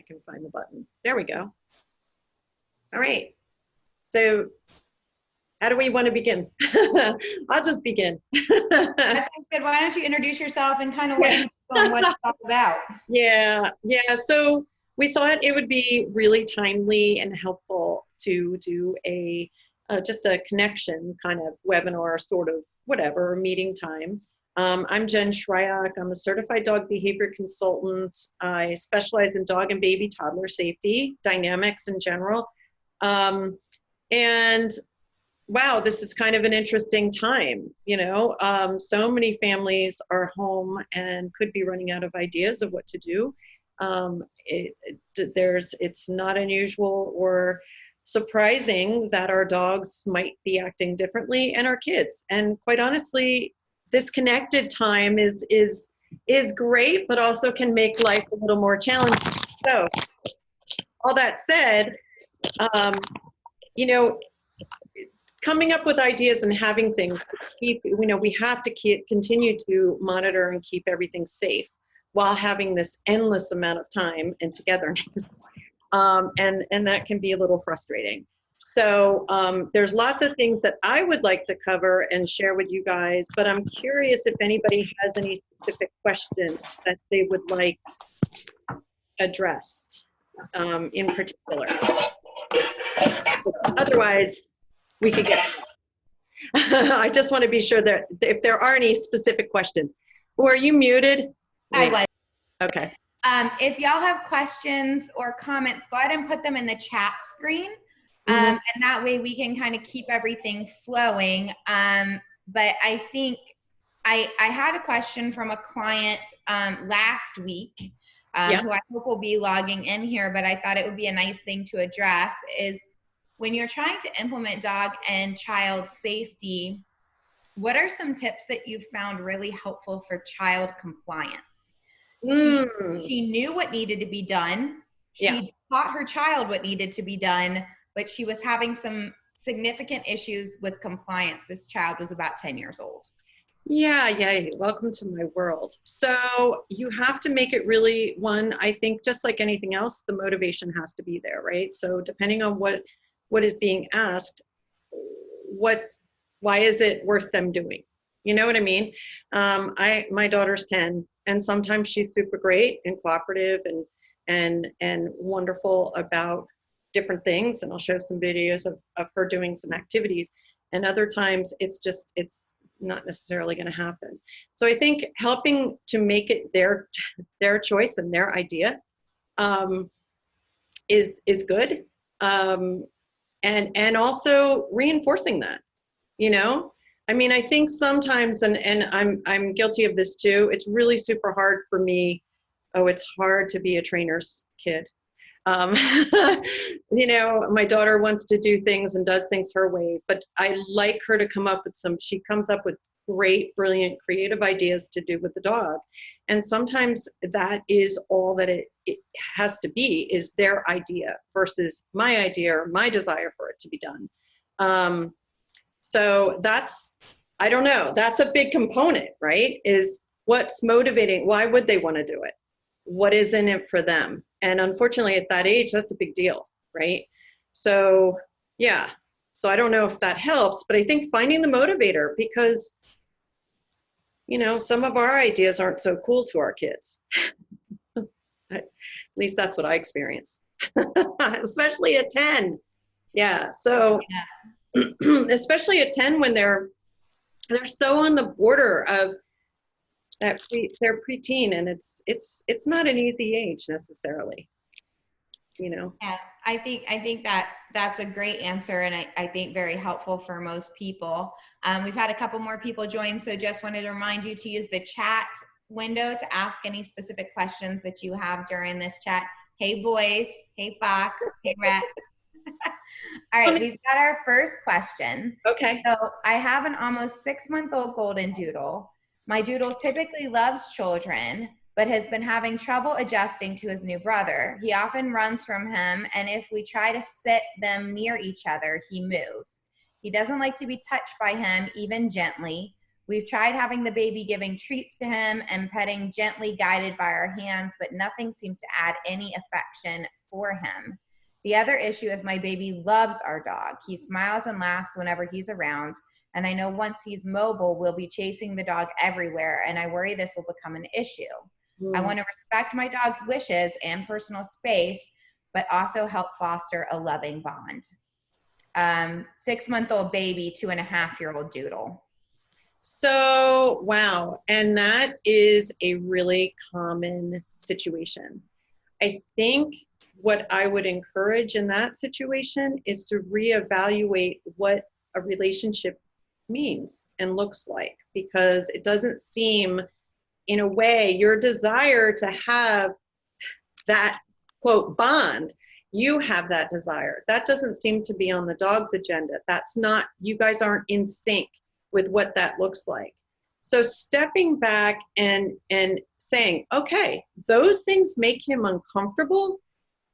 I can find the button. There we go. All right. So how do we want to begin? I'll just begin. That sounds good. Why don't you introduce yourself and kind of what you do and what it's all about? Yeah. So we thought it would be really timely and helpful to do a just a connection kind of webinar, sort of whatever meeting time. I'm Jen Shryock. I'm a certified dog behavior consultant. I specialize in dog and baby toddler safety, dynamics in general. And wow, this is kind of an interesting time. So many families are home and could be running out of ideas of what to do. It's not unusual or surprising that our dogs might be acting differently, and our kids. And quite honestly, this connected time is great, but also can make life a little more challenging. So, all that said, coming up with ideas and having things to keep, we have to continue to monitor and keep everything safe while having this endless amount of time and togetherness. And that can be a little frustrating. So there's lots of things that I would like to cover and share with you guys, but I'm curious if anybody has any specific questions that they would like addressed in particular. Otherwise, we could get I just want to be sure that if there are any specific questions. Or are you muted? I was. Okay. If y'all have questions or comments, go ahead and put them in the chat screen. And that way we can kind of keep everything flowing. But I think I had a question from a client last week who I hope will be logging in here, but I thought it would be a nice thing to address is when you're trying to implement dog and child safety, what are some tips that you've found really helpful for child compliance? She knew what needed to be done. She taught her child what needed to be done, but she was having some significant issues with compliance. This child was about 10 years old. Yeah. Welcome to my world. So you have to make it really, I think just like anything else, the motivation has to be there, right? So depending on what is being asked, why is it worth them doing? You know what I mean? My daughter's 10, and sometimes she's super great and cooperative and wonderful about different things, and I'll show some videos of her doing some activities. And other times it's not necessarily going to happen. So I think helping to make it their choice and their idea is good. And also reinforcing that, I mean, I think sometimes, and I'm guilty of this too, it's really super hard for me. Oh, it's hard to be a trainer's kid. My daughter wants to do things and does things her way, but I like her to come up with she comes up with great, brilliant, creative ideas to do with the dog. And sometimes that is all that it has to be, is their idea versus my idea or my desire for it to be done. So I don't know, that's a big component, right? Is what's motivating, why would they want to do it? What is in it for them? And unfortunately at that age, that's a big deal, right? So yeah, so I don't know if that helps, but I think finding the motivator, because some of our ideas aren't so cool to our kids. At least that's what I experience, especially at 10. Yeah, so especially at 10 when they're so on the border of that they're preteen, and it's not an easy age necessarily, Yeah, I think that's a great answer, and I think very helpful for most people. We've had a couple more people join, so just wanted to remind you to use the chat window to ask any specific questions that you have during this chat. Hey boys, hey Fox, hey Rex. All right, we've got our first question. Okay. So I have an almost 6-month-old golden doodle. My doodle typically loves children, but has been having trouble adjusting to his new brother. He often runs from him, and if we try to sit them near each other, he moves. He doesn't like to be touched by him, even gently. We've tried having the baby giving treats to him and petting gently guided by our hands, but nothing seems to add any affection for him. The other issue is my baby loves our dog. He smiles and laughs whenever he's around, and I know once he's mobile, we'll be chasing the dog everywhere, and I worry this will become an issue. I want to respect my dog's wishes and personal space, but also help foster a loving bond. 6-month-old baby, 2.5-year-old doodle. So, wow. And that is a really common situation. I think what I would encourage in that situation is to reevaluate what a relationship means and looks like, because it doesn't seem, in a way, your desire to have that quote bond, you have that desire. That doesn't seem to be on the dog's agenda. That's not, you guys aren't in sync with what that looks like. So stepping back and saying, okay, those things make him uncomfortable.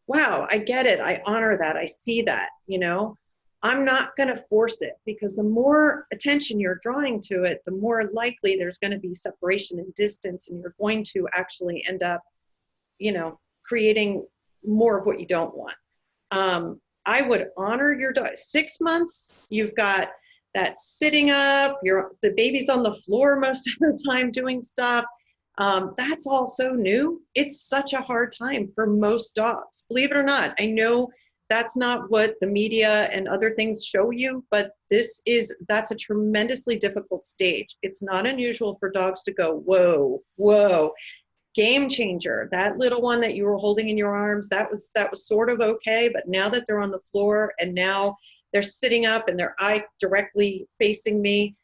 Wow, I get it. I honor that. I see that, you know. I'm not going to force it, because the more attention you're drawing to it, the more likely there's going to be separation and distance, and you're going to actually end up, you know, creating more of what you don't want. I would honor your dog. 6 months, you've got that sitting up, the baby's on the floor most of the time doing stuff. That's all so new. It's such a hard time for most dogs, believe it or not. I know that's not what the media and other things show you, but that's a tremendously difficult stage. It's not unusual for dogs to go, whoa, whoa, game changer. That little one that you were holding in your arms, that was sort of okay, but now that they're on the floor and now they're sitting up and their eye directly facing me,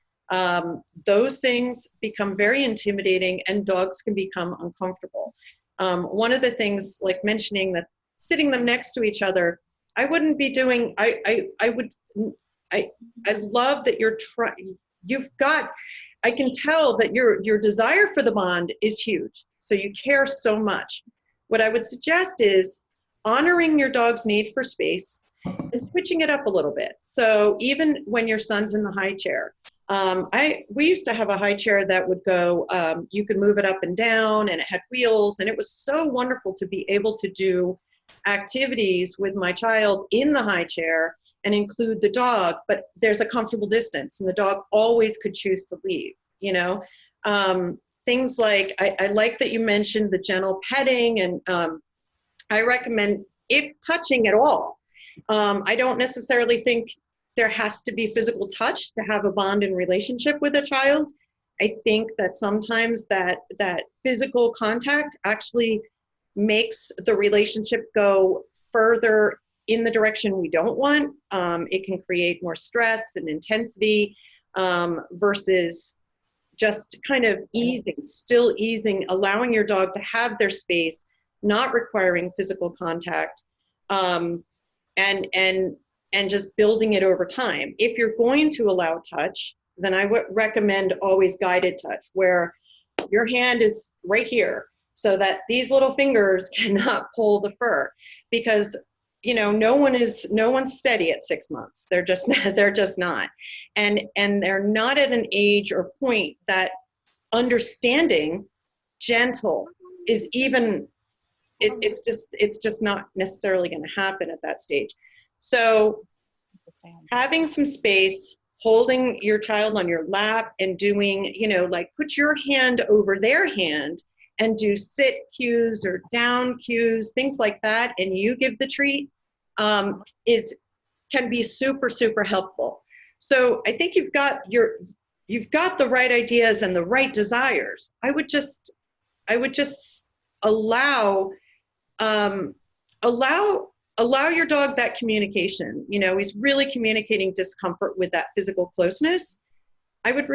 those things become very intimidating and dogs can become uncomfortable. One of the things, like mentioning that sitting them next to each other, I wouldn't be doing, I love that you're trying, I can tell that your desire for the bond is huge. So you care so much. What I would suggest is honoring your dog's need for space and switching it up a little bit. So even when your son's in the high chair, we used to have a high chair that would go, you could move it up and down, and it had wheels, and it was so wonderful to be able to do activities with my child in the high chair and include the dog, but there's a comfortable distance and the dog always could choose to leave, you know. Things like, I like that you mentioned the gentle petting, and I recommend, if touching at all, I don't necessarily think there has to be physical touch to have a bond and relationship with a child. I think that sometimes that physical contact actually makes the relationship go further in the direction we don't want. It can create more stress and intensity versus just kind of still easing, allowing your dog to have their space, not requiring physical contact, and just building it over time. If you're going to allow touch, then I would recommend always guided touch, where your hand is right here so that these little fingers cannot pull the fur, because you know, no one's steady at 6 months. They're just not. And they're not at an age or point that understanding gentle is even, it's just not necessarily going to happen at that stage. So having some space, holding your child on your lap and doing, you know, like put your hand over their hand and do sit cues or down cues, things like that, and you give the treat, can be super, super helpful. So I think you've got the right ideas and the right desires. I would just allow your dog that communication. You know, he's really communicating discomfort with that physical closeness. I would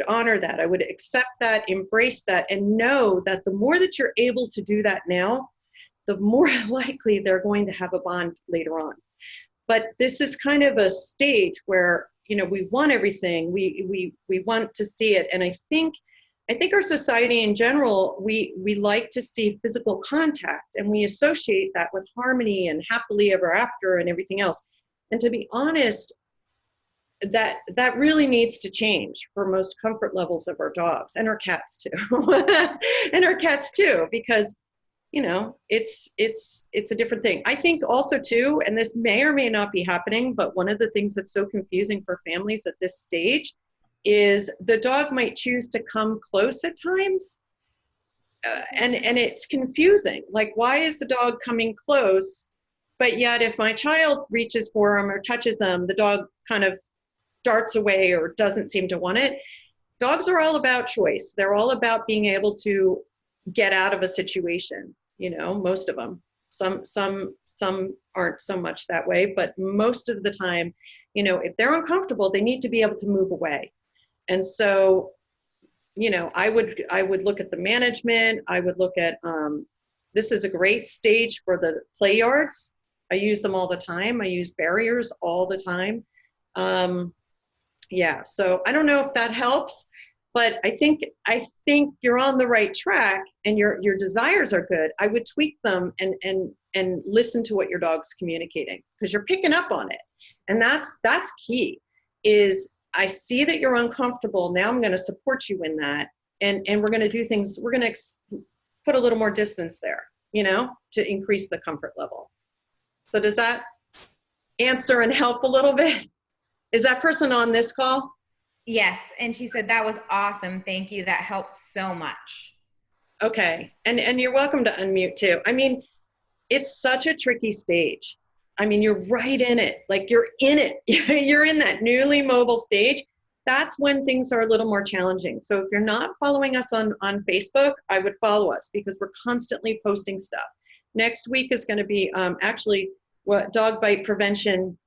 honor that. I would accept that, embrace that, and know that the more that you're able to do that now, the more likely they're going to have a bond later on. But this is kind of a stage where, you know, we want everything. We want to see it. And I think our society in general, we like to see physical contact, and we associate that with harmony and happily ever after and everything else. And to be honest, that really needs to change for most comfort levels of our dogs and our cats too. And our cats too, because it's a different thing. I think also too, and this may or may not be happening, but one of the things that's so confusing for families at this stage is the dog might choose to come close at times. And it's confusing. Like, why is the dog coming close? But yet if my child reaches for him or touches them, the dog kind of darts away or doesn't seem to want it. Dogs are all about choice. They're all about being able to get out of a situation, most of them. Some aren't so much that way, but most of the time, if they're uncomfortable, they need to be able to move away. And so, I would look at the management. I would look at, this is a great stage for the play yards. I use them all the time. I use barriers all the time. Yeah, so I don't know if that helps, but I think you're on the right track and your desires are good. I would tweak them and listen to what your dog's communicating, because you're picking up on it. And that's key. Is I see that you're uncomfortable. Now I'm going to support you in that. And we're going to do things, we're going to put a little more distance there, to increase the comfort level. So does that answer and help a little bit? Is that person on this call? Yes. And she said, that was awesome. Thank you. That helps so much. Okay. And you're welcome to unmute too. I mean, it's such a tricky stage. I mean, you're right in it. Like, you're in it. You're in that newly mobile stage. That's when things are a little more challenging. So if you're not following us on Facebook, I would follow us, because we're constantly posting stuff. Next week is going to be actually what Dog Bite Prevention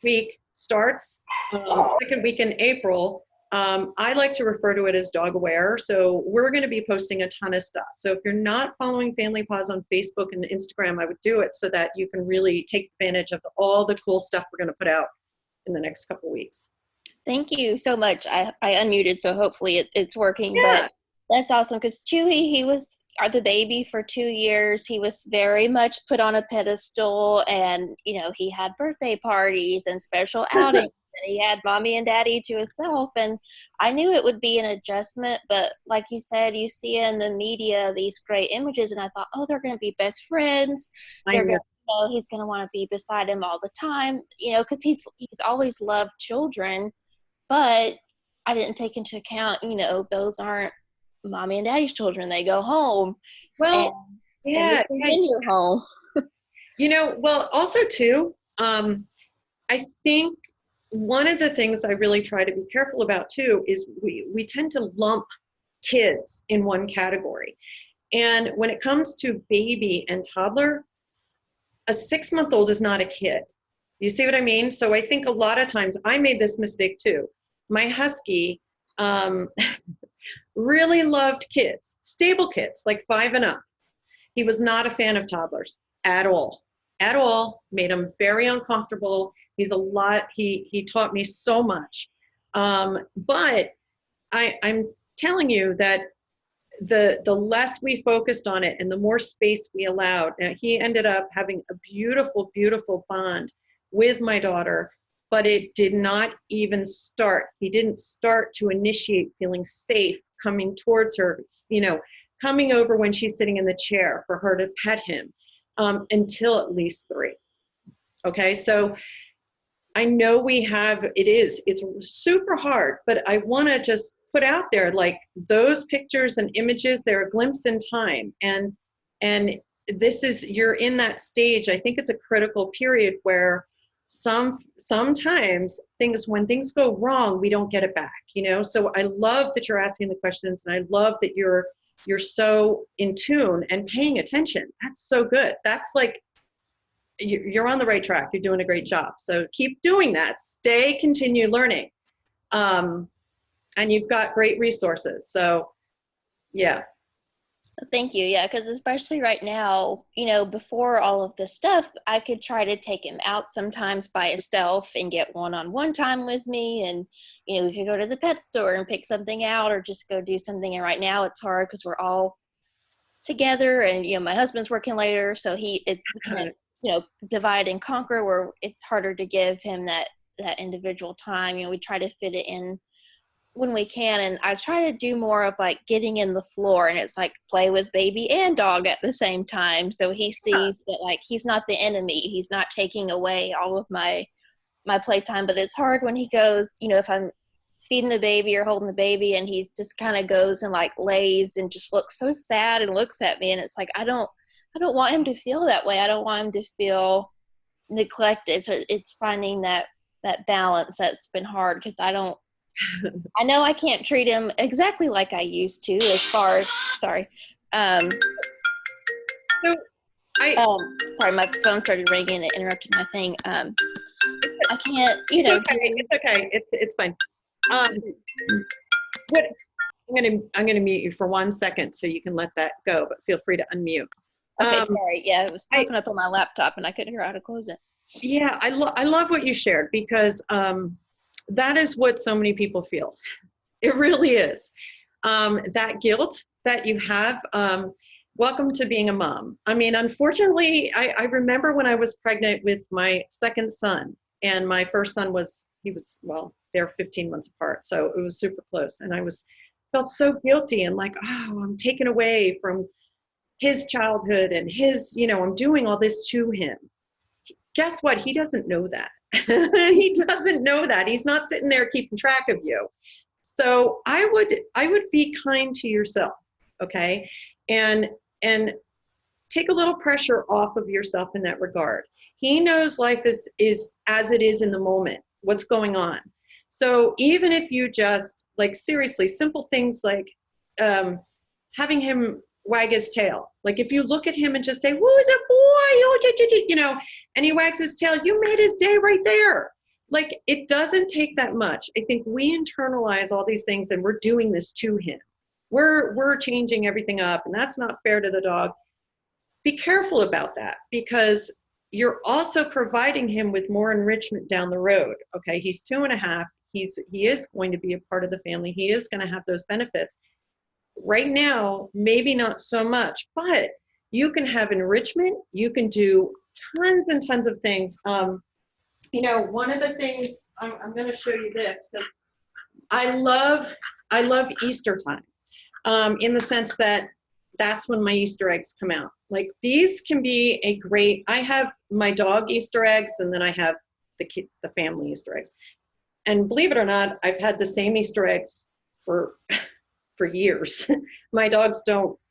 Week starts, second week in April. I like to refer to it as Dog Aware. So we're going to be posting a ton of stuff. So if you're not following Family Paws on Facebook and Instagram, I would do it so that you can really take advantage of all the cool stuff we're going to put out in the next couple of weeks. Thank you so much. I unmuted, so hopefully it's working. Yeah. But that's awesome, because Chewy, he was the baby for 2 years. He was very much put on a pedestal, and he had birthday parties and special outings, and he had mommy and daddy to himself. And I knew it would be an adjustment, but like you said, you see in the media these great images, and I thought, oh, they're going to be best friends. They're going to, he's going to want to be beside him all the time, because he's always loved children. But I didn't take into account, those aren't mommy and daddy's children. They go home. Well, yeah. In your home. Well, also too, I think one of the things I really try to be careful about too is we tend to lump kids in one category. And when it comes to baby and toddler, a 6-month-old is not a kid. You see what I mean? So I think a lot of times, I made this mistake too. My husky really loved kids, stable kids, like 5 and up. He was not a fan of toddlers at all. Made him very uncomfortable. He taught me so much. But I'm telling you that the less we focused on it and the more space we allowed, he ended up having a beautiful, beautiful bond with my daughter, but it did not even start. He didn't start to initiate feeling safe coming towards her, coming over when she's sitting in the chair for her to pet him, until at least 3. Okay, so I know it's super hard, but I want to just put out there, like, those pictures and images, they're a glimpse in time. And you're in that stage. I think it's a critical period where sometimes when things go wrong, we don't get it back, So I love that you're asking the questions, and I love that you're so in tune and paying attention. That's so good. That's like, you're on the right track. You're doing a great job. So keep doing that. Continue learning. And you've got great resources. So yeah. Thank you. Yeah, because especially right now, before all of this stuff, I could try to take him out sometimes by himself and get one-on-one time with me. And, we could go to the pet store and pick something out or just go do something. And right now it's hard because we're all together, and, my husband's working later. So it's kind of, divide and conquer, where it's harder to give him that that individual time. You know, we try to fit it in when we can, and I try to do more of like getting in the floor, and it's like play with baby and dog at the same time, so he sees that like he's not the enemy, he's not taking away all of my playtime. But it's hard when he goes, you know, if I'm feeding the baby or holding the baby and he just kind of goes and like lays and just looks so sad and looks at me, and it's like I don't want him to feel that way. I don't want him to feel neglected. So it's finding that balance that's been hard, because I know I can't treat him exactly like I used to, as far as, sorry. So Sorry, my phone started ringing. It interrupted my thing. I can't, you know. It's okay. It's fine. What I'm gonna mute you for 1 second so you can let that go, but feel free to unmute. Okay, sorry. Yeah, it was popping up on my laptop and I couldn't figure out how to close it. Yeah, I love what you shared, because that is what so many people feel. It really is. That guilt that you have. Welcome to being a mom. I mean, unfortunately, I remember when I was pregnant with my second son, and my first son well, they're 15 months apart, so it was super close. And I felt so guilty and like, oh, I'm taken away from his childhood and his, you know, I'm doing all this to him. Guess what? He doesn't know that. He doesn't know that. He's not sitting there keeping track of you. So I would be kind to yourself, okay? And take a little pressure off of yourself in that regard. He knows life is as it is in the moment, what's going on. So even if you just, like, seriously, simple things like having him wag his tail. Like if you look at him and just say, "Who's a boy?" Oh, you know, and he wags his tail, you made his day right there. Like, it doesn't take that much. I think we internalize all these things and we're doing this to him. We're changing everything up, and that's not fair to the dog. Be careful about that, because you're also providing him with more enrichment down the road. Okay, he's 2.5. He is going to be a part of the family. He is going to have those benefits. Right now, maybe not so much, but you can have enrichment. You can do tons and tons of things. You know, one of the things, I'm going to show you this, because I love Easter time, in the sense that that's when my Easter eggs come out. Like, these can be a great, I have my dog Easter eggs, and then I have the family Easter eggs. And believe it or not, I've had the same Easter eggs for years. My dogs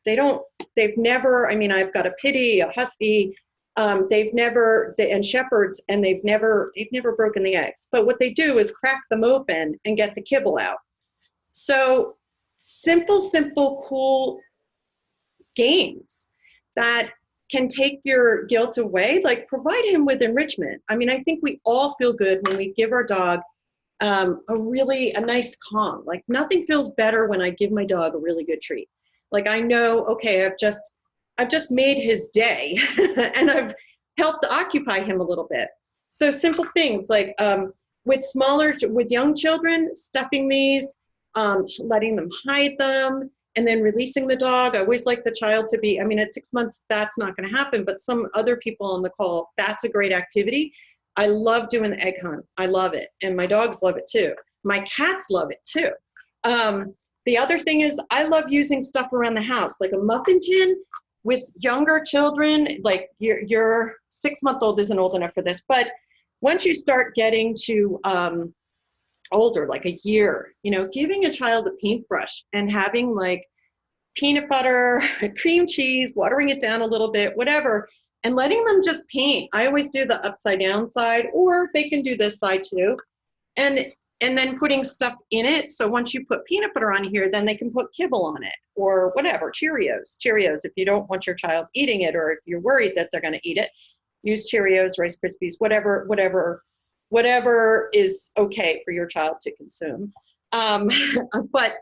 they've never, I mean, I've got a pitty, a husky, and shepherds, and they've never broken the eggs. But what they do is crack them open and get the kibble out. So simple, cool games that can take your guilt away, like provide him with enrichment. I mean, I think we all feel good when we give our dog a nice calm. Like, nothing feels better when I give my dog a really good treat. Like, I know, okay, I've just made his day and I've helped to occupy him a little bit. So simple things like with young children, stuffing these, letting them hide them, and then releasing the dog. I always like the child to be, I mean, at 6 months, that's not going to happen, but some other people on the call, that's a great activity. I love doing the egg hunt. I love it. And my dogs love it too. My cats love it too. The other thing is, I love using stuff around the house, like a muffin tin with younger children. Like, your 6-month-old isn't old enough for this, but once you start getting to older, like a year, you know, giving a child a paintbrush and having like peanut butter, cream cheese, watering it down a little bit, whatever, and letting them just paint. I always do the upside down side, or they can do this side too. And then putting stuff in it. So once you put peanut butter on here, then they can put kibble on it, or whatever, Cheerios, if you don't want your child eating it, or if you're worried that they're going to eat it, use Cheerios, Rice Krispies, whatever is okay for your child to consume. And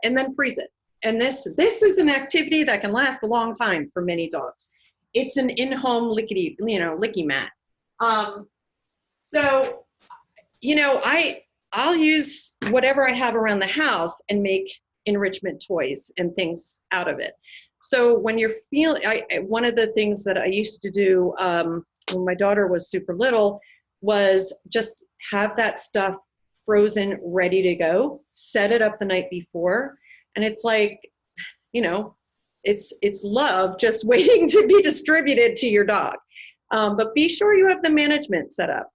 then freeze it. And this is an activity that can last a long time for many dogs. It's an in-home licky mat. So, you know, I'll use whatever I have around the house and make enrichment toys and things out of it. So when you're feeling, one of the things that I used to do when my daughter was super little was just have that stuff frozen, ready to go, set it up the night before. And it's like, you know, it's love just waiting to be distributed to your dog. But be sure you have the management set up.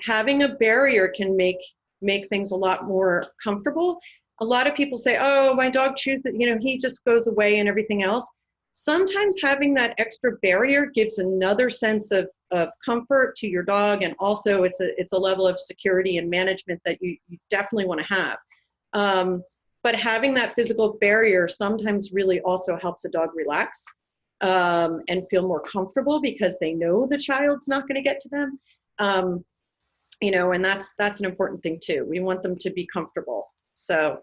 Having a barrier can make things a lot more comfortable. A lot of people say, oh, my dog chews it, you know, he just goes away and everything else. Sometimes having that extra barrier gives another sense of comfort to your dog, and also it's a level of security and management that you definitely want to have. But having that physical barrier sometimes really also helps a dog relax and feel more comfortable because they know the child's not going to get to them. You know, and that's an important thing too. We want them to be comfortable. So,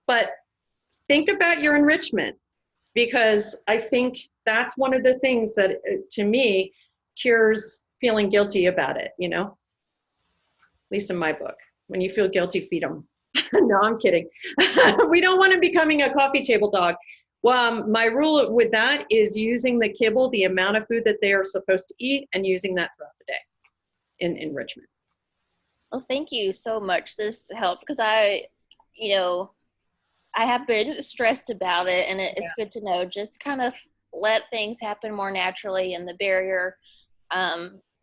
but think about your enrichment, because I think that's one of the things that, to me, cures feeling guilty about it, you know, at least in my book. When you feel guilty, feed them. No, I'm kidding. We don't want them becoming a coffee table dog. Well, my rule with that is using the kibble, the amount of food that they are supposed to eat, and using that throughout the day in enrichment. Well, thank you so much. This helped because I have been stressed about it, and it's good to know. Just kind of let things happen more naturally, and the barrier.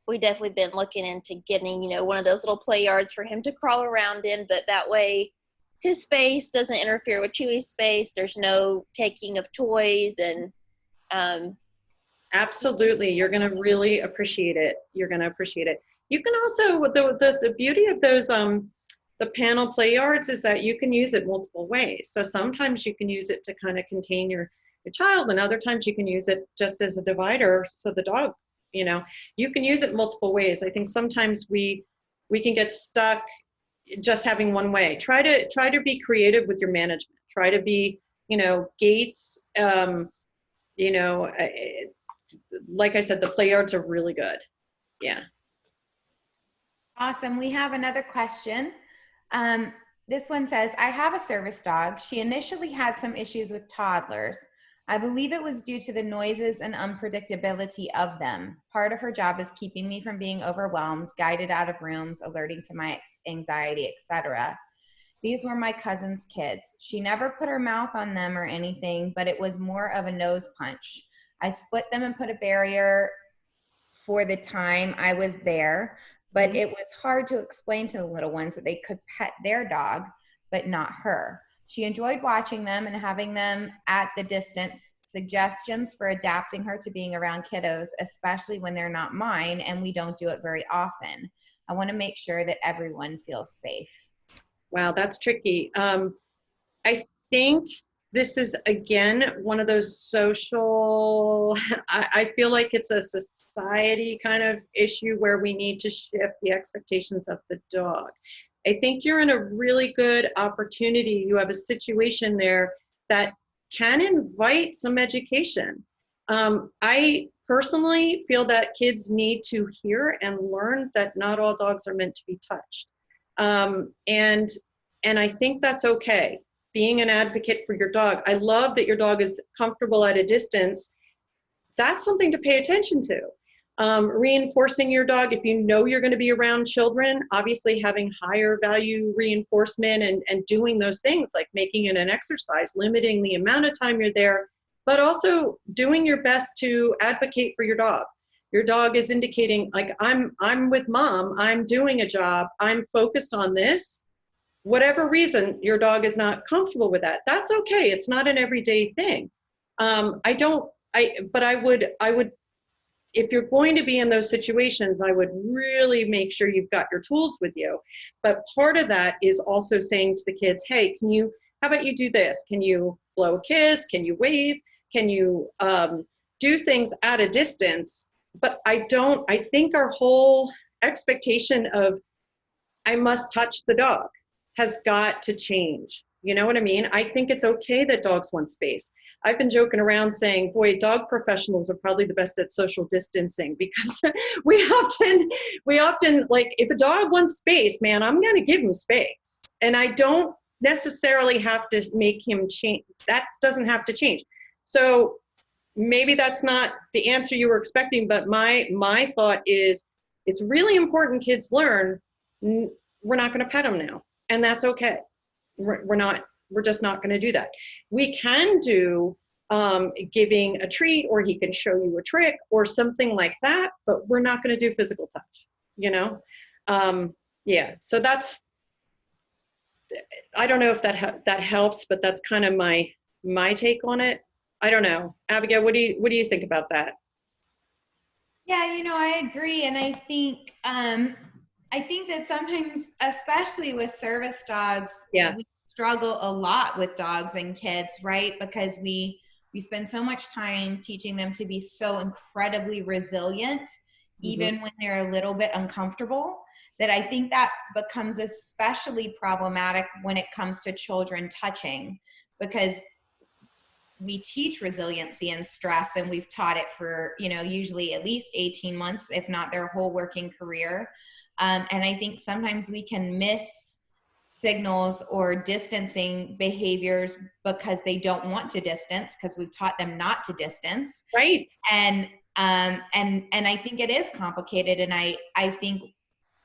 We definitely been looking into getting, you know, one of those little play yards for him to crawl around in, but that way his space doesn't interfere with Chewy's space. There's no taking of toys, and absolutely, you're going to really appreciate it. You're going to appreciate it. You can also, the beauty of those the panel play yards is that you can use it multiple ways. So sometimes you can use it to kind of contain your child, and other times you can use it just as a divider so the dog, you know, you can use it multiple ways. I think sometimes we can get stuck just having one way. Try to be creative with your management. Try to be, you know, gates, you know, like I said, the play yards are really good. Yeah. Awesome. We have another question. This one says, I have a service dog. She initially had some issues with toddlers. I believe it was due to the noises and unpredictability of them. Part of her job is keeping me from being overwhelmed, guided out of rooms, alerting to my anxiety, etc. These were my cousin's kids. She never put her mouth on them or anything, but it was more of a nose punch. I split them and put a barrier for the time I was there, but it was hard to explain to the little ones that they could pet their dog, but not her. She enjoyed watching them and having them at the distance. Suggestions for adapting her to being around kiddos, especially when they're not mine and we don't do it very often. I want to make sure that everyone feels safe. Wow, that's tricky. I think this is, again, one of those social, I feel like it's a society kind of issue where we need to shift the expectations of the dog. I think you're in a really good opportunity. You have a situation there that can invite some education. I personally feel that kids need to hear and learn that not all dogs are meant to be touched. And I think that's okay. Being an advocate for your dog. I love that your dog is comfortable at a distance. That's something to pay attention to. Reinforcing your dog, if you know you're going to be around children, obviously having higher value reinforcement and doing those things like making it an exercise, limiting the amount of time you're there, but also doing your best to advocate for your dog. Your dog is indicating, like, I'm with mom, I'm doing a job, I'm focused on this. Whatever reason your dog is not comfortable with that, that's okay. It's not an everyday thing. But I would, if you're going to be in those situations, I would really make sure you've got your tools with you. But part of that is also saying to the kids, hey, how about you do this? Can you blow a kiss? Can you wave? Can you do things at a distance? But I think our whole expectation of I must touch the dog has got to change. You know what I mean? I think it's okay that dogs want space. I've been joking around saying, boy, dog professionals are probably the best at social distancing, because we often like, if a dog wants space, man, I'm going to give him space. And I don't necessarily have to make him change. That doesn't have to change. So maybe that's not the answer you were expecting, but my thought is it's really important kids learn we're not going to pet him now. And that's okay. We're just not going to do that. We can do giving a treat, or he can show you a trick or something like that, but we're not going to do physical touch, you know? Yeah, so that's, I don't know if that helps, but that's kind of my take on it. I don't know. Abigail, what do you think about that? Yeah, you know, I agree. And I think that sometimes, especially with service dogs, Yeah. we struggle a lot with dogs and kids, right? Because we spend so much time teaching them to be so incredibly resilient, even when they're a little bit uncomfortable, that I think that becomes especially problematic when it comes to children touching, because we teach resiliency and stress, and we've taught it for, you know, usually at least 18 months, if not their whole working career. And I think sometimes we can miss signals or distancing behaviors because they don't want to distance, because we've taught them not to distance. Right. And I think it is complicated. And I think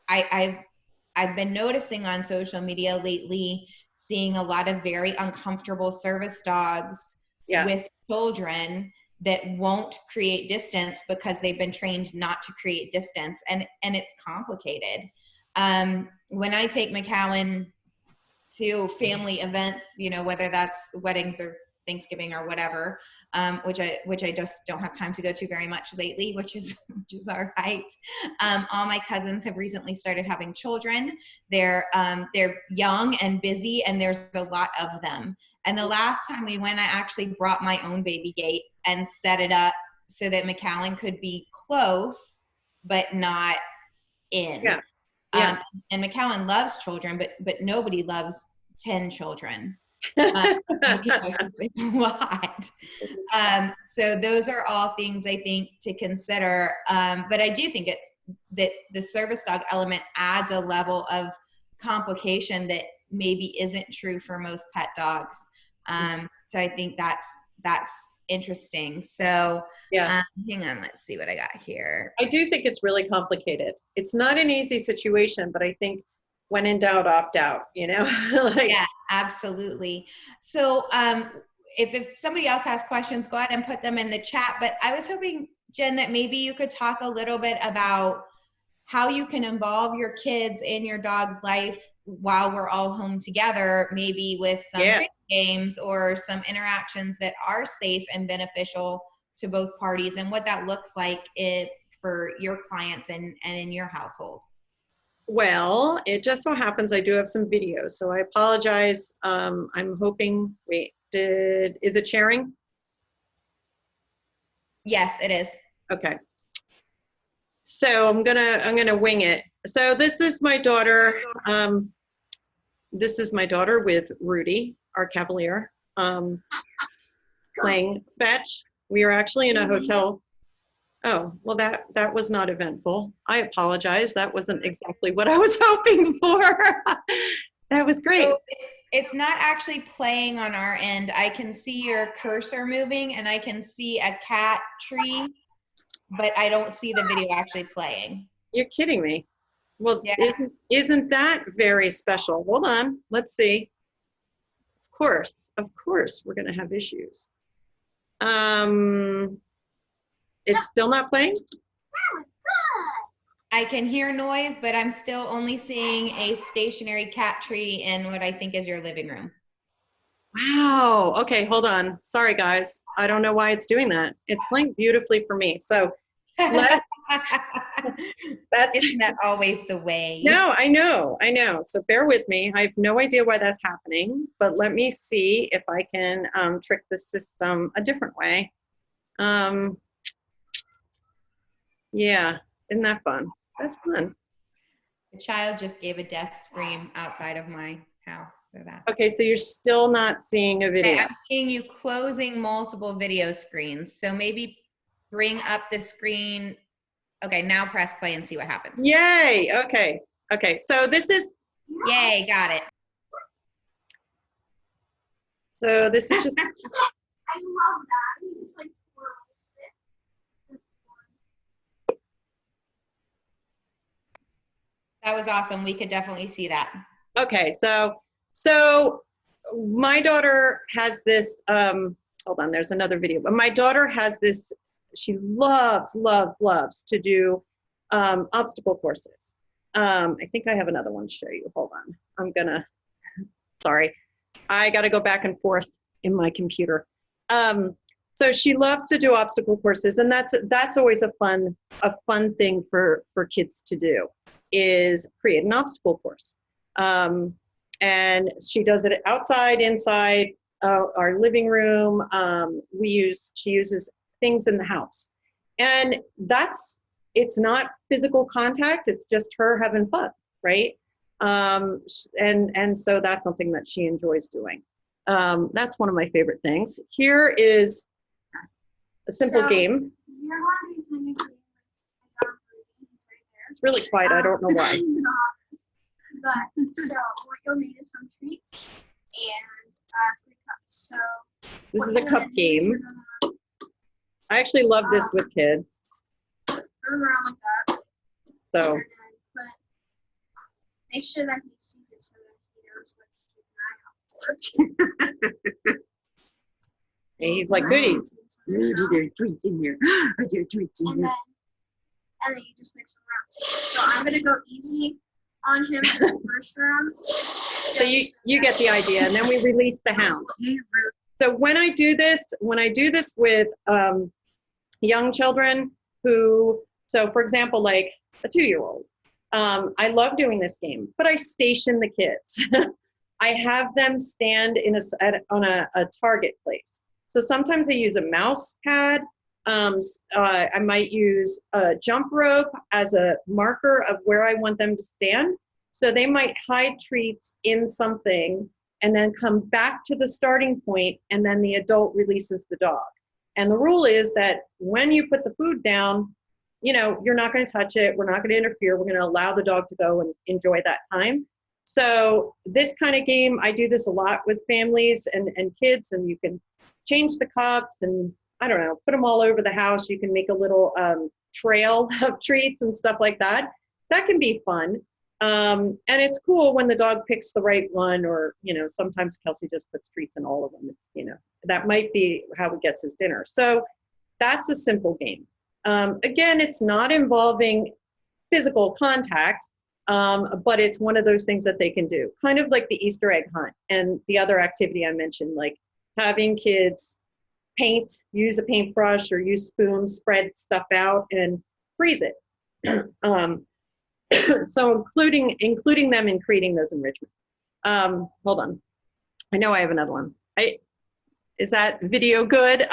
I've been noticing on social media lately, seeing a lot of very uncomfortable service dogs with children that won't create distance because they've been trained not to create distance. And it's complicated. When I take McCowan to family events, you know, whether that's weddings or Thanksgiving or whatever, which I just don't have time to go to very much lately, which is all right. All my cousins have recently started having children. They're young and busy, and there's a lot of them. And the last time we went, I actually brought my own baby gate and set it up so that McCowan could be close, but not in. Yeah. Yeah. And McCowan loves children, but nobody loves 10 children. It's a lot. So those are all things I think to consider. But I do think it's that the service dog element adds a level of complication that maybe isn't true for most pet dogs. So I think that's interesting. So yeah. Hang on, let's see what I got here. I do think it's really complicated. It's not an easy situation, but I think when in doubt, opt out, you know? Yeah, absolutely. So if somebody else has questions, go ahead and put them in the chat. But I was hoping, Jen, that maybe you could talk a little bit about how you can involve your kids in your dog's life while we're all home together, maybe with some training games or some interactions that are safe and beneficial to both parties, and what that looks like for your clients and in your household. Well, it just so happens I do have some videos, so I apologize. I'm hoping, is it sharing? Yes, it is. Okay. So I'm gonna wing it. So this is my daughter. This is my daughter with Rudy, our Cavalier, playing fetch. We are actually in a hotel. Oh, well, that was not eventful. I apologize. That wasn't exactly what I was hoping for. That was great. So it's not actually playing on our end. I can see your cursor moving, and I can see a cat tree, but I don't see the video actually playing. You're kidding me. Well, yeah. Isn't that very special? Hold on. Let's see. Of course, we're going to have issues. It's still not playing? I can hear noise, but I'm still only seeing a stationary cat tree in what I think is your living room. Wow. Okay, hold on. Sorry, guys. I don't know why it's doing that. It's playing beautifully for me. So isn't that always the way? No, I know. So bear with me. I have no idea why that's happening, but let me see if I can trick the system a different way. Yeah, isn't that fun? That's fun. The child just gave a death scream outside of my house. So that's okay. So you're still not seeing a video. Okay, I'm seeing you closing multiple video screens. So maybe bring up the screen. Okay, now press play and see what happens. Yay! Okay. So this is. Yay! Got it. So this is just. I love that. It's like That was awesome. We could definitely see that. Okay, so my daughter has this, hold on, there's another video, but my daughter has this, she loves to do obstacle courses. I think I have another one to show you. Hold on. Sorry. I got to go back and forth in my computer. So she loves to do obstacle courses, and that's always a fun thing for kids to do, is create an obstacle course. And she does it outside, inside, our living room. She uses things in the house, and it's not physical contact. It's just her having fun, right? And so that's something that she enjoys doing. That's one of my favorite things. Here is a simple game. You're going to be playing a game with my dog Rudy. He's right there. It's really quiet. I don't know why. But so what you'll need is some treats and 3 cups. So This is a cup game. I actually love this with kids. Turn them around like that. So And then make sure that he sees it so that he knows what to keep an eye out for. he's like, goodies. There's treats in here. There are treats in and then you just mix them around. So I'm gonna go easy on him for the first round. So you get the idea, and then we release the hound. So when I do this with young children so for example, like a 2-year-old, I love doing this game, but I station the kids. I have them stand on a target place. So sometimes I use a mouse pad. I might use a jump rope as a marker of where I want them to stand. So they might hide treats in something and then come back to the starting point, and then the adult releases the dog. And the rule is that when you put the food down, you're not going to touch it. We're not going to interfere. We're going to allow the dog to go and enjoy that time. So this kind of game, I do this a lot with families and kids, and you can change the cups and, I don't know, put them all over the house. You can make a little trail of treats and stuff like that. That can be fun. And it's cool when the dog picks the right one, or, sometimes Kelsey just puts treats in all of them. That might be how he gets his dinner. So that's a simple game. Again, it's not involving physical contact, but it's one of those things that they can do. Kind of like the Easter egg hunt and the other activity I mentioned, like having kids paint, use a paintbrush or use spoons, spread stuff out and freeze it. So including them in creating those enrichment. Hold on. I know I have another one. Is that video good?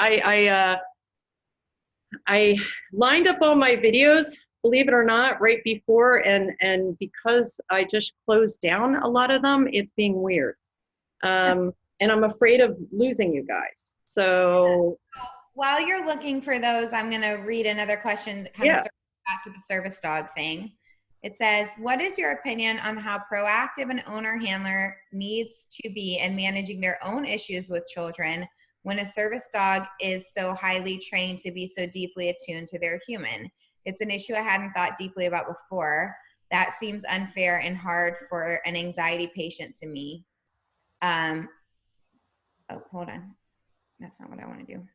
I lined up all my videos, believe it or not, right before, and because I just closed down a lot of them, it's being weird. And I'm afraid of losing you guys. So while you're looking for those, I'm going to read another question that kind of circles back to the service dog thing. It says, what is your opinion on how proactive an owner handler needs to be in managing their own issues with children when a service dog is so highly trained to be so deeply attuned to their human? It's an issue I hadn't thought deeply about before. That seems unfair and hard for an anxiety patient to me. Oh, hold on. That's not what I want to do.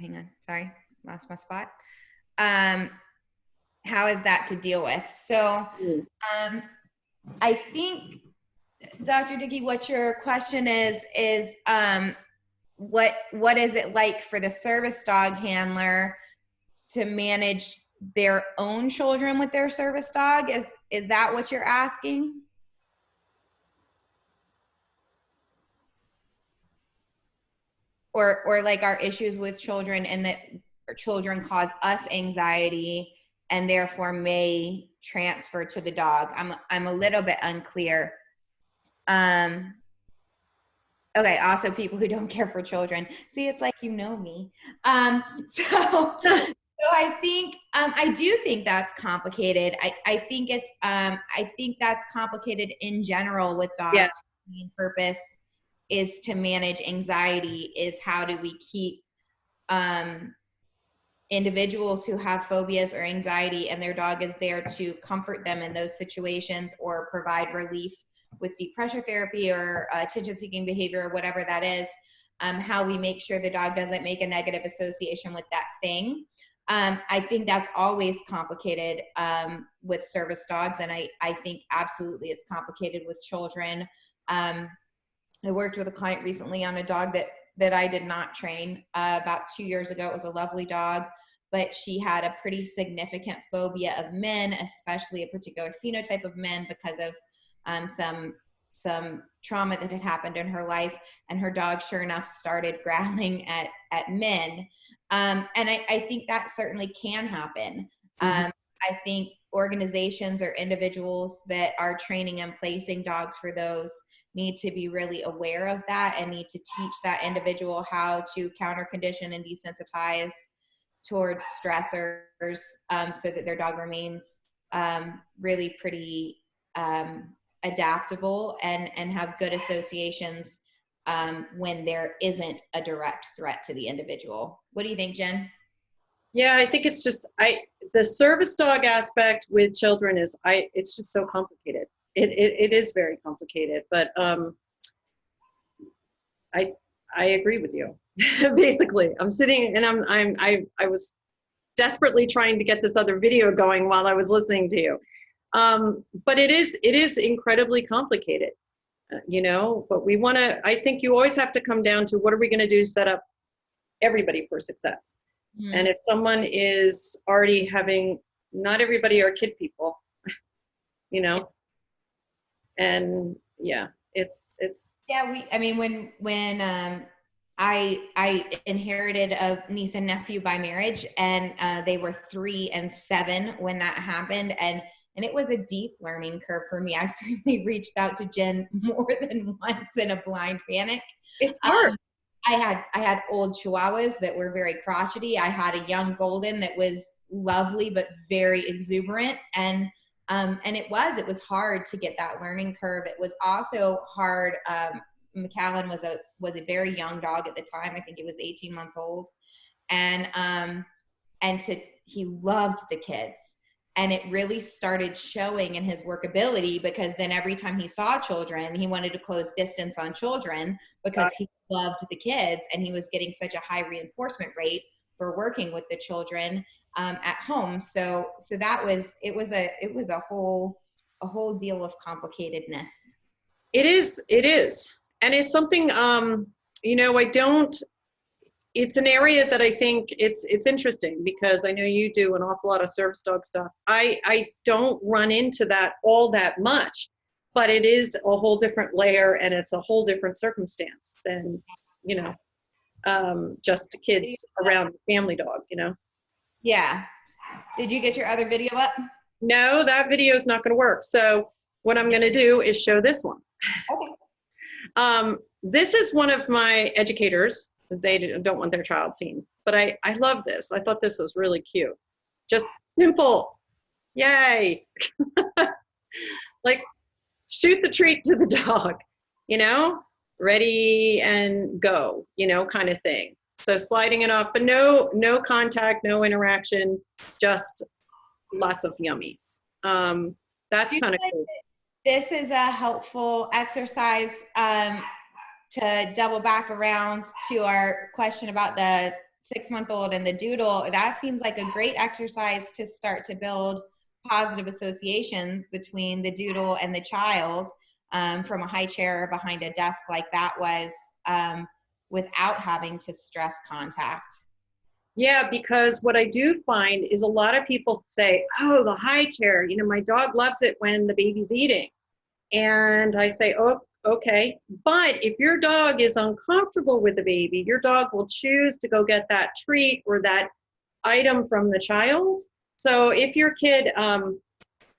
Hang on. Sorry. Lost my spot. How is that to deal with? So I think, Dr. Dickey, what your question is what is it like for the service dog handler to manage their own children with their service dog? Is that what you're asking? Or like our issues with children, and that children cause us anxiety and therefore may transfer to the dog. I'm a little bit unclear. Okay, also people who don't care for children. See, it's like, me. So I think, I do think that's complicated. I think it's, I think that's complicated in general with dogs. Yeah. The main purpose is to manage anxiety, is how do we keep individuals who have phobias or anxiety, and their dog is there to comfort them in those situations or provide relief with deep pressure therapy or attention-seeking behavior or whatever that is, how we make sure the dog doesn't make a negative association with that thing. I think that's always complicated with service dogs, and I think absolutely it's complicated with children. I worked with a client recently on a dog that I did not train about 2 years ago. It was a lovely dog, but she had a pretty significant phobia of men, especially a particular phenotype of men, because of some trauma that had happened in her life. And her dog, sure enough, started growling at men. And I think that certainly can happen. I think organizations or individuals that are training and placing dogs for those need to be really aware of that and need to teach that individual how to counter condition and desensitize towards stressors, so that their dog remains really pretty adaptable and have good associations when there isn't a direct threat to the individual. What do you think, Jen? Yeah, I think it's just, the service dog aspect with children is, it's just so complicated. It is very complicated, but I agree with you. Basically, I'm sitting and I was desperately trying to get this other video going while I was listening to you. But it is incredibly complicated, you know, but I think you always have to come down to what are we going to do to set up everybody for success. And if someone is already not everybody are kid people, you know, and yeah, it's. Yeah, when I inherited a niece and nephew by marriage, and they were 3 and 7 when that happened. And it was a deep learning curve for me. I certainly reached out to Jen more than once in a blind panic. It's hard. I had old Chihuahuas that were very crotchety. I had a young Golden that was lovely but very exuberant, and it was hard to get that learning curve. It was also hard. Macallan was a very young dog at the time. I think he was 18 months old, and he loved the kids. And it really started showing in his workability, because then every time he saw children, he wanted to close distance on children because he loved the kids, and he was getting such a high reinforcement rate for working with the children at home. So it was a whole deal of complicatedness. It is. And it's something, you know, it's an area that I think it's interesting, because I know you do an awful lot of service dog stuff. I don't run into that all that much, but it is a whole different layer, and it's a whole different circumstance than, you know, just kids around the family dog, you know? Yeah. Did you get your other video up? No, that video is not going to work. So what I'm going to do is show this one. Okay. This is one of my educators. They don't want their child seen, but I love this. I thought this was really cute. Just simple. Yay. Like, shoot the treat to the dog, you know, ready and go, you know, kind of thing. So sliding it off, but no contact, no interaction, just lots of yummies. That's kind of cool. This is a helpful exercise to double back around to our question about the 6-month-old and the doodle. That seems like a great exercise to start to build positive associations between the doodle and the child, from a high chair behind a desk like that was, without having to stress contact. Yeah, because what I do find is a lot of people say, oh, the high chair, you know, my dog loves it when the baby's eating. And I say, oh, okay. But if your dog is uncomfortable with the baby, your dog will choose to go get that treat or that item from the child. So if your kid,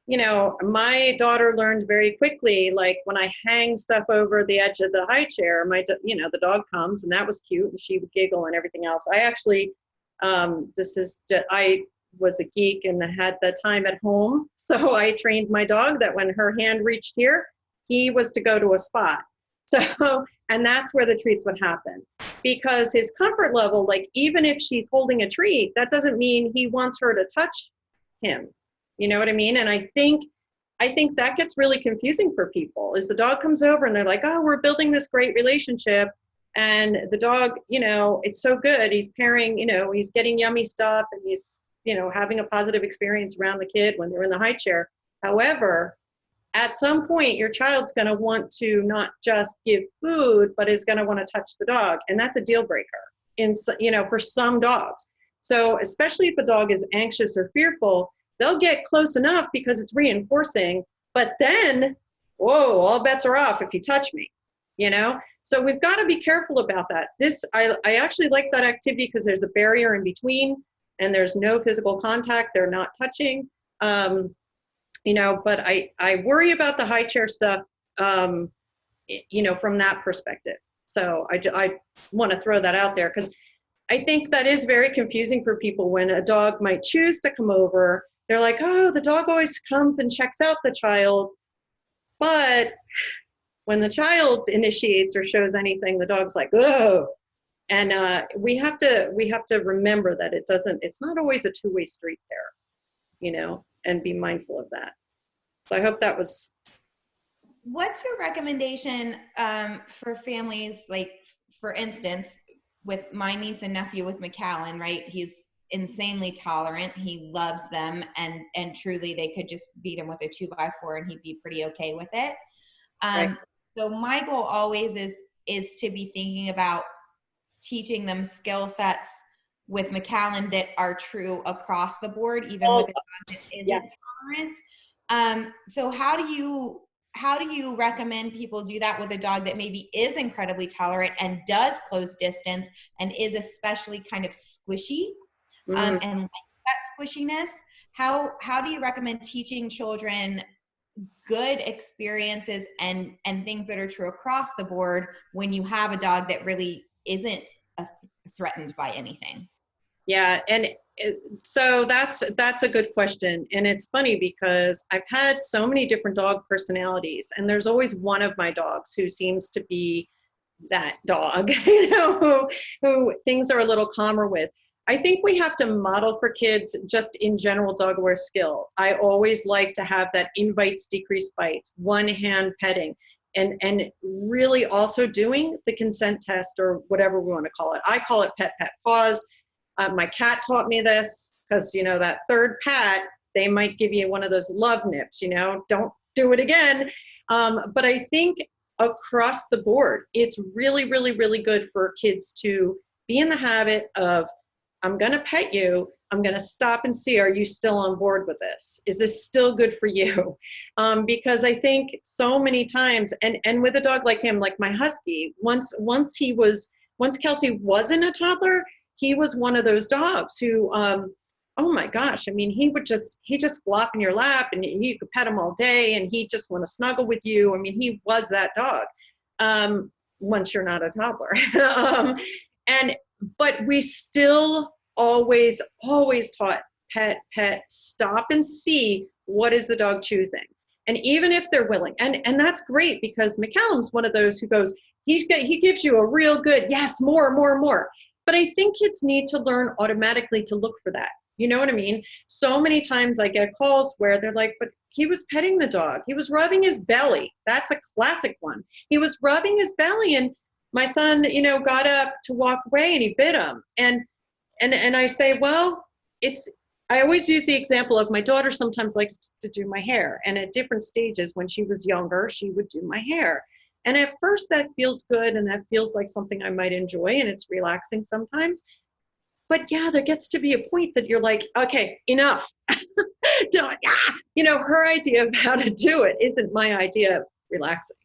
you know, my daughter learned very quickly, like when I hang stuff over the edge of the high chair, you know, the dog comes, and that was cute, and she would giggle and everything else. I actually, I was a geek and had the time at home. So I trained my dog that when her hand reached here, he was to go to a spot. So, and that's where the treats would happen. because his comfort level, like even if she's holding a treat, that doesn't mean he wants her to touch him. You know what I mean? And I think that gets really confusing for people is the dog comes over and they're like, oh, we're building this great relationship. And the dog, you know, it's so good. He's pairing, you know, he's getting yummy stuff and he's, you know, having a positive experience around the kid when they're in the high chair. However, at some point, your child's going to want to not just give food, but is going to want to touch the dog. And that's a deal breaker you know, for some dogs. So especially if a dog is anxious or fearful, they'll get close enough because it's reinforcing, but then, whoa, all bets are off if you touch me, you know? So we've got to be careful about that. I actually like that activity because there's a barrier in between and there's no physical contact. They're not touching, you know, but I worry about the high chair stuff, you know, from that perspective. So I want to throw that out there because I think that is very confusing for people when a dog might choose to come over. They're like, oh, the dog always comes and checks out the child. But when the child initiates or shows anything, the dog's like, oh. And we have to remember that it's not always a two-way street there, you know, and be mindful of that. So I hope that was. What's your recommendation for families, like, for instance, with my niece and nephew with Macallan, right? He's insanely tolerant. He loves them, and truly they could just beat him with a 2x4 and he'd be pretty okay with it. Right. So my goal always is to be thinking about teaching them skill sets with Macallan that are true across the board, even with a dog that isn't tolerant. So how do you recommend people do that with a dog that maybe is incredibly tolerant and does close distance and is especially kind of squishy, and like that squishiness? How do you recommend teaching children good experiences and things that are true across the board when you have a dog that really isn't threatened by anything? Yeah, and so that's a good question. And it's funny because I've had so many different dog personalities, and there's always one of my dogs who seems to be that dog, you know, who things are a little calmer with. I think we have to model for kids just in general dog aware skill. I always like to have that invites, decrease bites, one hand petting, and really also doing the consent test or whatever we want to call it. I call it pet, pet, pause. My cat taught me this because, you know, that third pat, they might give you one of those love nips, you know, don't do it again. But I think across the board, it's really, really, really good for kids to be in the habit of, I'm going to pet you. I'm going to stop and see, are you still on board with this? Is this still good for you? Because I think so many times, and with a dog like him, like my husky, once Kelsey wasn't a toddler, he was one of those dogs who, oh my gosh, I mean, he just flop in your lap and you could pet him all day and he just want to snuggle with you. I mean, he was that dog, once you're not a toddler. But we still always taught pet, stop and see what is the dog choosing. And even if they're willing, and that's great because Macallan's one of those who goes, he gives you a real good, yes, more. But I think kids need to learn automatically to look for that. You know what I mean? So many times I get calls where they're like, but he was petting the dog. He was rubbing his belly. That's a classic one. He was rubbing his belly and my son, you know, got up to walk away and he bit him. And I say, well, I always use the example of my daughter sometimes likes to do my hair. And at different stages when she was younger, she would do my hair. And at first that feels good and that feels like something I might enjoy and it's relaxing sometimes. But yeah, there gets to be a point that you're like, okay, enough. You know, her idea of how to do it isn't my idea of relaxing.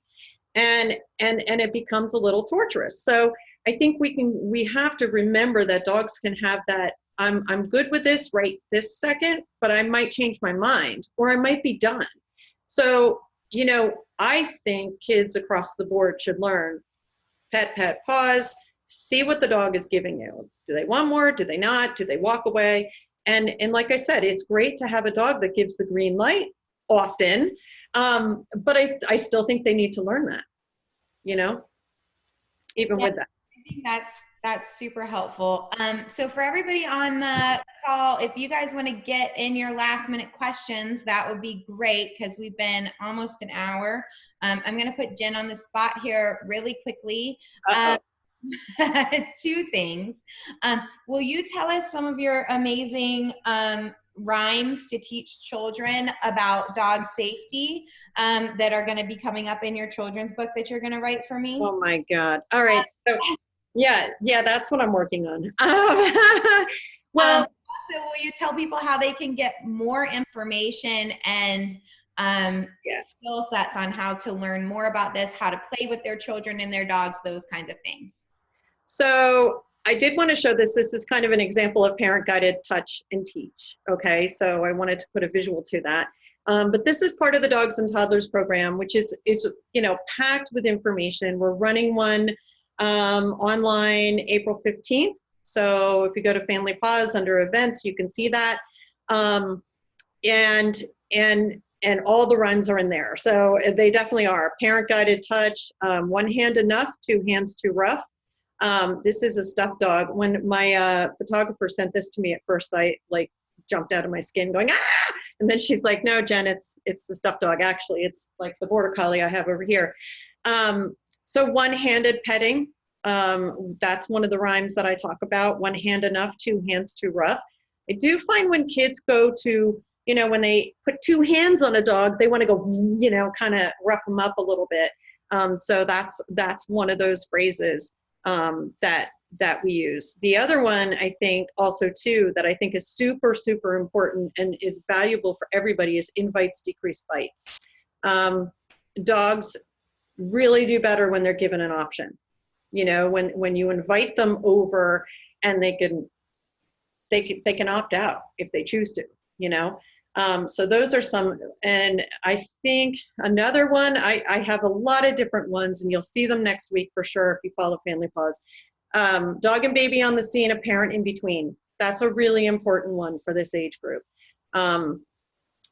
And it becomes a little torturous. So I think we have to remember that dogs can have that, I'm good with this right this second, but I might change my mind or I might be done. So, you know, I think kids across the board should learn pet, pause, see what the dog is giving you. Do they want more? Do they not? Do they walk away? And like I said, it's great to have a dog that gives the green light often. But I still think they need to learn that, you know, even with that. think that's super helpful. So for everybody on the call, if you guys want to get in your last minute questions, that would be great because we've been almost an hour. I'm going to put Jen on the spot here really quickly. Two things. Will you tell us some of your amazing rhymes to teach children about dog safety that are going to be coming up in your children's book that you're going to write for me? Oh my God. All right. So yeah, that's what I'm working on. Well, so will you tell people how they can get more information and skill sets on how to learn more about this, how to play with their children and their dogs, those kinds of things? So I did want to show this. This is kind of an example of parent-guided touch and teach. Okay, so I wanted to put a visual to that. But this is part of the Dogs and Toddlers program, which is packed with information. We're running one online April 15th. So if you go to Family Paws under events, you can see that. And all the runs are in there. So they definitely are. Parent-guided touch, one hand enough, two hands too rough. This is a stuffed dog. When my photographer sent this to me at first, I jumped out of my skin going, ah! And then she's like, no, Jen, it's the stuffed dog. Actually, it's like the border collie I have over here. So one-handed petting, that's one of the rhymes that I talk about. One hand enough, two hands too rough. I do find when kids go to, when they put two hands on a dog, they want to go, kind of rough them up a little bit. So that's one of those phrases that we use. The other one, I think also too, that I think is super, super important and is valuable for everybody is invites decrease bites. Dogs really do better when they're given an option. When you invite them over and they can opt out if they choose to, so those are some, and I think another one, I have a lot of different ones and you'll see them next week for sure if you follow Family Paws. Dog and baby on the scene, a parent in between. That's a really important one for this age group.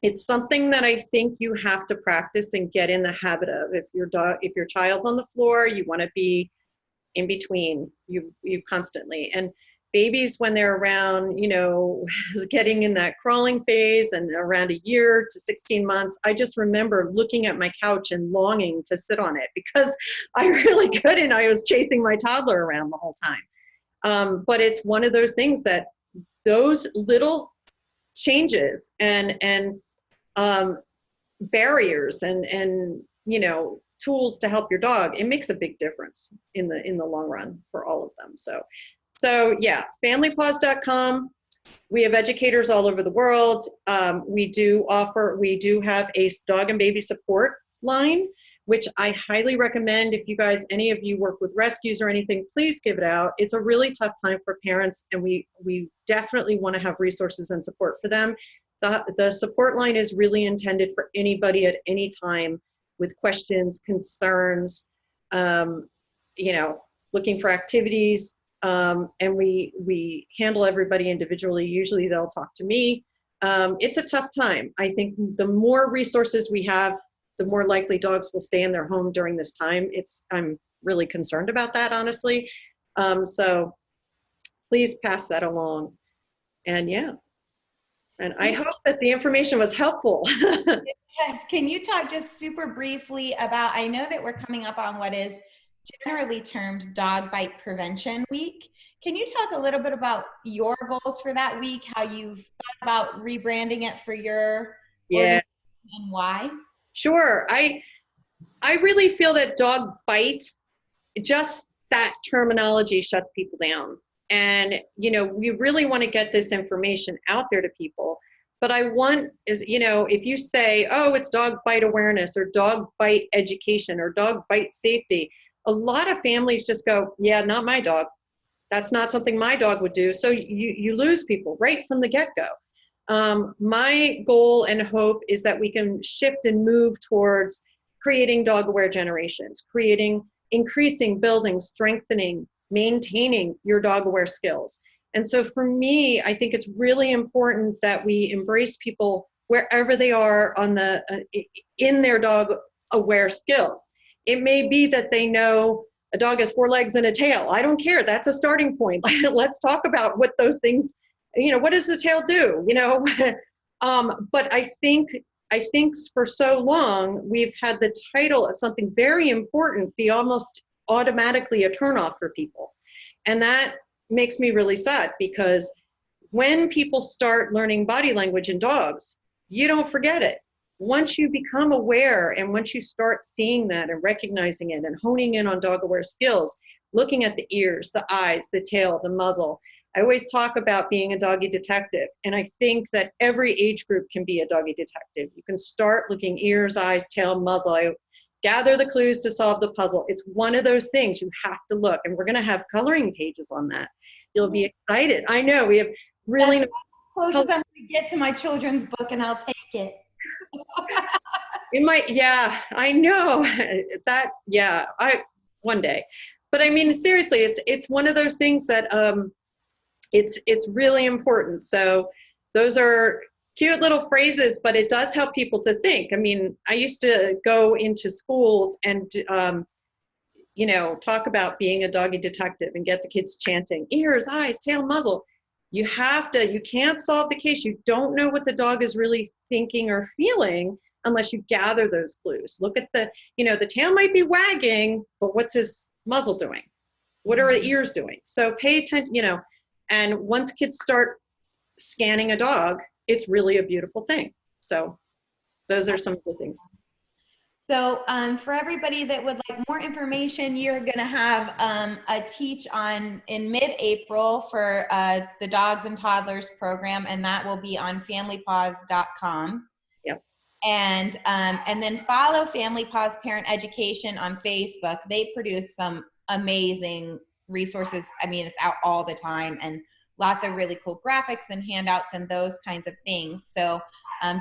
It's something that I think you have to practice and get in the habit of. If your child's on the floor, you want to be in between you constantly. And babies, when they're around, getting in that crawling phase and around a year to 16 months, I just remember looking at my couch and longing to sit on it because I really couldn't. I was chasing my toddler around the whole time. But it's one of those things that those little changes and barriers and tools to help your dog, it makes a big difference in the long run for all of them. So yeah, familypaws.com. We have educators all over the world. We do have a dog and baby support line, which I highly recommend. If you guys, any of you work with rescues or anything, please give it out. It's a really tough time for parents, and we definitely want to have resources and support for them. The support line is really intended for anybody at any time with questions, concerns, looking for activities. And we handle everybody individually. Usually they'll talk to me. It's a tough time. I think the more resources we have, the more likely dogs will stay in their home during this time. I'm really concerned about that, honestly. So please pass that along. And yeah, and I hope that the information was helpful. Yes. Can you talk just super briefly about, I know that we're coming up on what is generally termed Dog Bite Prevention Week. Can you talk a little bit about your goals for that week, how you've thought about rebranding it for your organization and why? Sure. I really feel that dog bite, just that terminology shuts people down. And, we really want to get this information out there to people. But if you say, oh, it's dog bite awareness or dog bite education or dog bite safety, a lot of families just go, yeah, not my dog. That's not something my dog would do. So you lose people right from the get-go. My goal and hope is that we can shift and move towards creating dog-aware generations, increasing, building, strengthening, maintaining your dog-aware skills. And so for me, I think it's really important that we embrace people wherever they are in their dog-aware skills. It may be that they know a dog has 4 legs and a tail. I don't care. That's a starting point. Let's talk about what those things, what does the tail do? But I think for so long, we've had the title of something very important be almost automatically a turnoff for people. And that makes me really sad, because when people start learning body language in dogs, you don't forget it. Once you become aware and once you start seeing that and recognizing it and honing in on dog aware skills, looking at the ears, the eyes, the tail, the muzzle. I always talk about being a doggy detective. And I think that every age group can be a doggy detective. You can start looking ears, eyes, tail, muzzle. Gather the clues to solve the puzzle. It's one of those things you have to look. And we're going to have coloring pages on that. You'll be excited. I know we have really. That's close as I'm going to get to my children's book, and I'll take it. It might, yeah, I know that, yeah, one day. But I mean, seriously, it's one of those things that it's really important. So those are cute little phrases, but it does help people to think. I mean, I used to go into schools and talk about being a doggy detective and get the kids chanting ears, eyes, tail, muzzle. You can't solve the case. You don't know what the dog is really thinking or feeling unless you gather those clues. Look at the tail might be wagging, but what's his muzzle doing? What are the ears doing? So pay attention, and once kids start scanning a dog, it's really a beautiful thing. So those are some of the things. So for everybody that would like more information, you're going to have a teach in mid-April for the Dogs and Toddlers program, and that will be on familypaws.com. Yep. And then follow Family Paws Parent Education on Facebook. They produce some amazing resources. I mean, it's out all the time, and lots of really cool graphics and handouts and those kinds of things. So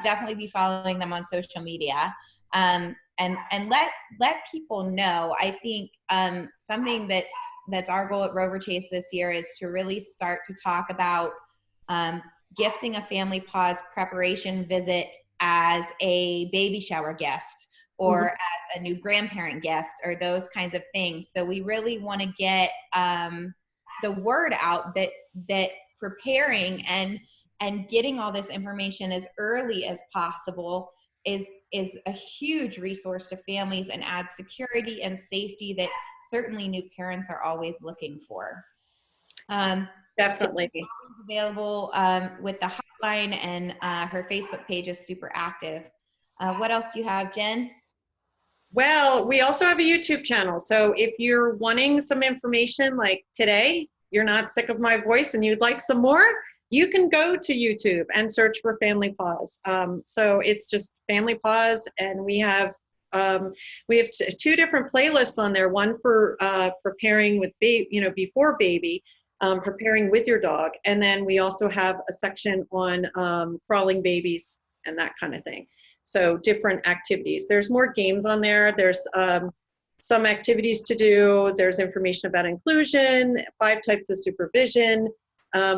definitely be following them on social media. And let people know. I think something that's our goal at Rover Chase this year is to really start to talk about gifting a Family Paws preparation visit as a baby shower gift or as a new grandparent gift or those kinds of things. So we really want to get the word out that preparing and getting all this information as early as possible is a huge resource to families and adds security and safety that certainly new parents are always looking for. Definitely. Available with the hotline, and her Facebook page is super active. What else do you have, Jen? Well, we also have a YouTube channel. So if you're wanting some information like today, you're not sick of my voice and you'd like some more, you can go to YouTube and search for Family Paws. So it's just Family Paws, and we have 2 different playlists on there. One for preparing with before baby, preparing with your dog, and then we also have a section on crawling babies and that kind of thing. So different activities. There's more games on there. There's some activities to do. There's information about inclusion, 5 types of supervision.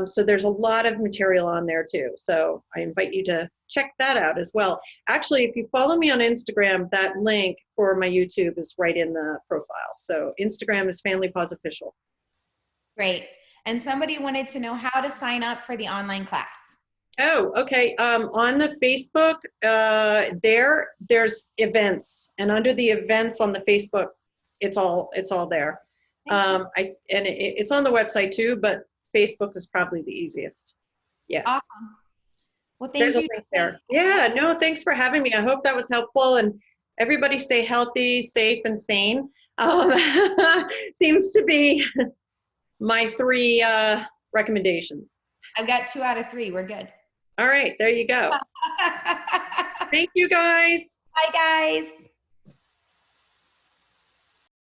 So there's a lot of material on there too. So I invite you to check that out as well. Actually, if you follow me on Instagram, that link for my YouTube is right in the profile. So Instagram is Family Paws Official. Great. And somebody wanted to know how to sign up for the online class. Oh, okay. On the Facebook, there's events, and under the events on the Facebook, it's all there. It's on the website too, but Facebook is probably the easiest. Yeah. Awesome. Well, There's a link there. Yeah, no, thanks for having me. I hope that was helpful, and everybody stay healthy, safe, and sane. Seems to be my 3 recommendations. I've got 2 out of 3. We're good. All right, there you go. Thank you, guys. Bye, guys.